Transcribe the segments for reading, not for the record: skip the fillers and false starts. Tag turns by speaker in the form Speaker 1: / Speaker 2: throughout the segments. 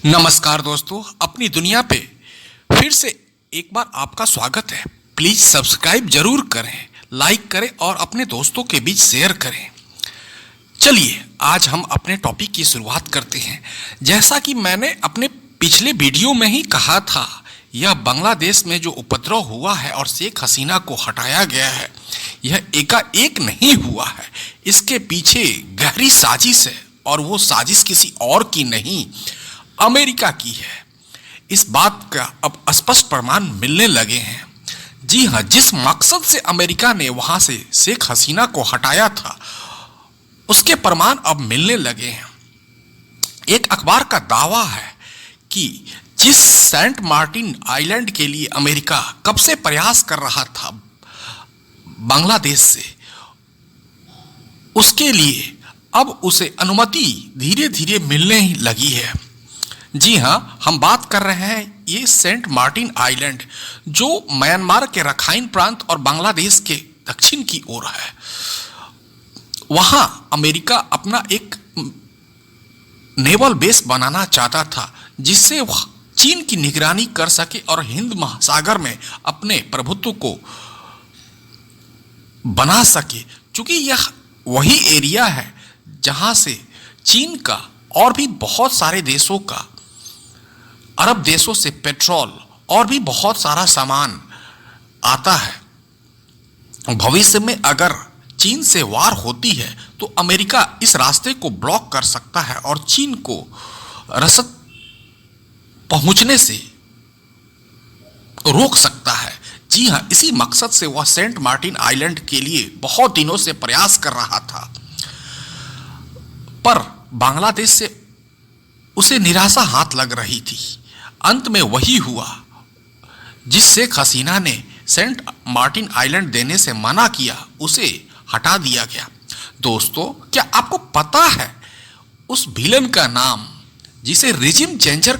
Speaker 1: नमस्कार दोस्तों, अपनी दुनिया पे फिर से एक बार आपका स्वागत है। प्लीज सब्सक्राइब जरूर करें, लाइक करें और अपने दोस्तों के बीच शेयर करें। चलिए आज हम अपने टॉपिक की शुरुआत करते हैं। जैसा कि मैंने अपने पिछले वीडियो में ही कहा था, यह बांग्लादेश में जो उपद्रव हुआ है और शेख हसीना को हटाया गया है, यह एकाएक नहीं हुआ है। इसके पीछे गहरी साजिश है और वो साजिश किसी और की नहीं, अमेरिका की है। इस बात का अब स्पष्ट प्रमाण मिलने लगे हैं। जी हां, जिस मकसद से अमेरिका ने वहां से शेख हसीना को हटाया था, उसके प्रमाण अब मिलने लगे हैं। एक अखबार का दावा है कि जिस सेंट मार्टिन आइलैंड के लिए अमेरिका कब से प्रयास कर रहा था बांग्लादेश से, उसके लिए अब उसे अनुमति धीरे धीरे मिलने ही लगी है। जी हां, हम बात कर रहे हैं ये सेंट मार्टिन आइलैंड, जो म्यांमार के रखाइन प्रांत और बांग्लादेश के दक्षिण की ओर है। वहां अमेरिका अपना एक नेवल बेस बनाना चाहता था, जिससे वह चीन की निगरानी कर सके और हिंद महासागर में अपने प्रभुत्व को बना सके, क्योंकि यह वही एरिया है जहां से चीन का और भी बहुत सारे देशों का, अरब देशों से पेट्रोल और भी बहुत सारा सामान आता है। भविष्य में अगर चीन से वार होती है तो अमेरिका इस रास्ते को ब्लॉक कर सकता है और चीन को रसद पहुंचने से रोक सकता है। जी हां, इसी मकसद से वह सेंट मार्टिन आइलैंड के लिए बहुत दिनों से प्रयास कर रहा था, पर बांग्लादेश से उसे निराशा हाथ लग रही थी। अंत में वही हुआ जिस शेख हसीना ने सेंट मार्टिन आइलैंड देने से मना किया, उसे हटा दिया गया। दोस्तों, क्या आपको पता है उस विलन का नाम, जिसे रिजिम चेंजर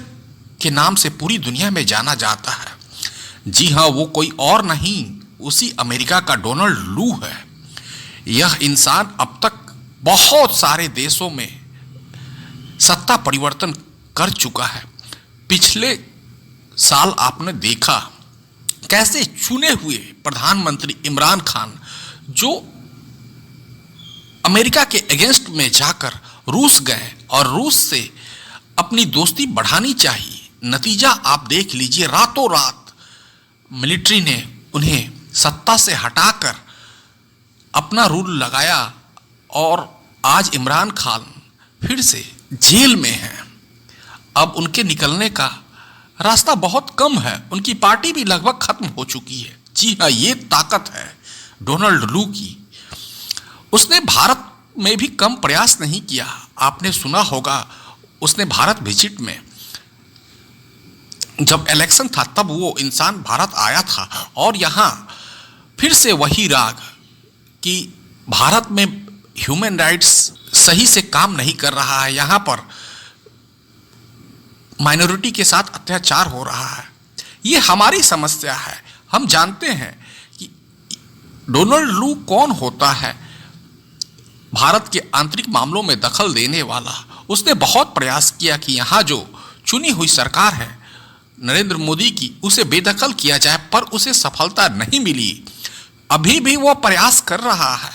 Speaker 1: के नाम से पूरी दुनिया में जाना जाता है? जी हां, वो कोई और नहीं, उसी अमेरिका का डोनाल्ड लू है। यह इंसान अब तक बहुत सारे देशों में सत्ता परिवर्तन कर चुका है। पिछले साल आपने देखा कैसे चुने हुए प्रधानमंत्री इमरान खान, जो अमेरिका के अगेंस्ट में जाकर रूस गए और रूस से अपनी दोस्ती बढ़ानी चाहिए, नतीजा आप देख लीजिए। रातों रात मिलिट्री ने उन्हें सत्ता से हटाकर अपना रूल लगाया और आज इमरान खान फिर से जेल में हैं। अब उनके निकलने का रास्ता बहुत कम है, उनकी पार्टी भी लगभग खत्म हो चुकी है। जी हाँ, ये ताकत है डोनाल्ड लू की। उसने भारत में भी कम प्रयास नहीं किया। आपने सुना होगा, उसने भारत विजिट में जब इलेक्शन था तब वो इंसान भारत आया था और यहाँ फिर से वही राग कि भारत में ह्यूमन राइट्स सही से काम नहीं कर रहा है, यहाँ पर माइनॉरिटी के साथ अत्याचार हो रहा है। ये हमारी समस्या है। हम जानते हैं कि डोनाल्ड लू कौन होता है, भारत के आंतरिक मामलों में दखल देने वाला। उसने बहुत प्रयास किया कि यहाँ जो चुनी हुई सरकार है नरेंद्र मोदी की, उसे बेदखल किया जाए, पर उसे सफलता नहीं मिली। अभी भी वह प्रयास कर रहा है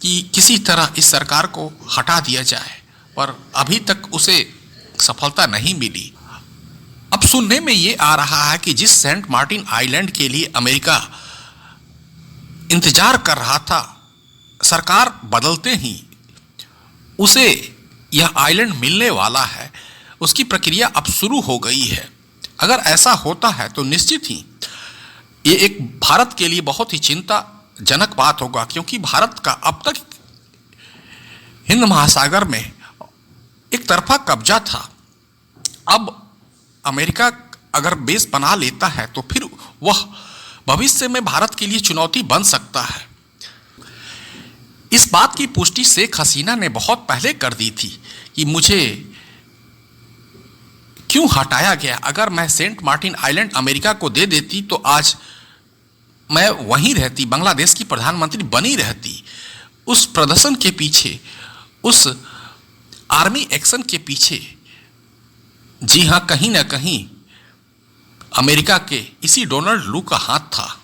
Speaker 1: कि किसी तरह इस सरकार को हटा दिया जाए, पर अभी तक उसे सफलता नहीं मिली। अब सुनने में ये आ रहा है कि जिस सेंट मार्टिन आइलैंड के लिए अमेरिका इंतजार कर रहा था, सरकार बदलते ही उसे यह आइलैंड मिलने वाला है। उसकी प्रक्रिया अब शुरू हो गई है। अगर ऐसा होता है तो निश्चित ही ये एक भारत के लिए बहुत ही चिंताजनक बात होगा, क्योंकि भारत का अब तक हिंद महासागर में एक तरफा कब्जा था। अब अमेरिका अगर बेस बना लेता है तो फिर वह भविष्य में भारत के लिए चुनौती बन सकता है। इस बात की पुष्टि शेख हसीना ने बहुत पहले कर दी थी कि मुझे क्यों हटाया गया। अगर मैं सेंट मार्टिन आइलैंड अमेरिका को दे देती तो आज मैं वहीं रहती, बांग्लादेश की प्रधानमंत्री बनी रहती। उस प्रदर्शन के पीछे, उस आर्मी एक्शन के पीछे जी हाँ, कहीं ना कहीं अमेरिका के इसी डोनाल्ड लू का हाथ था।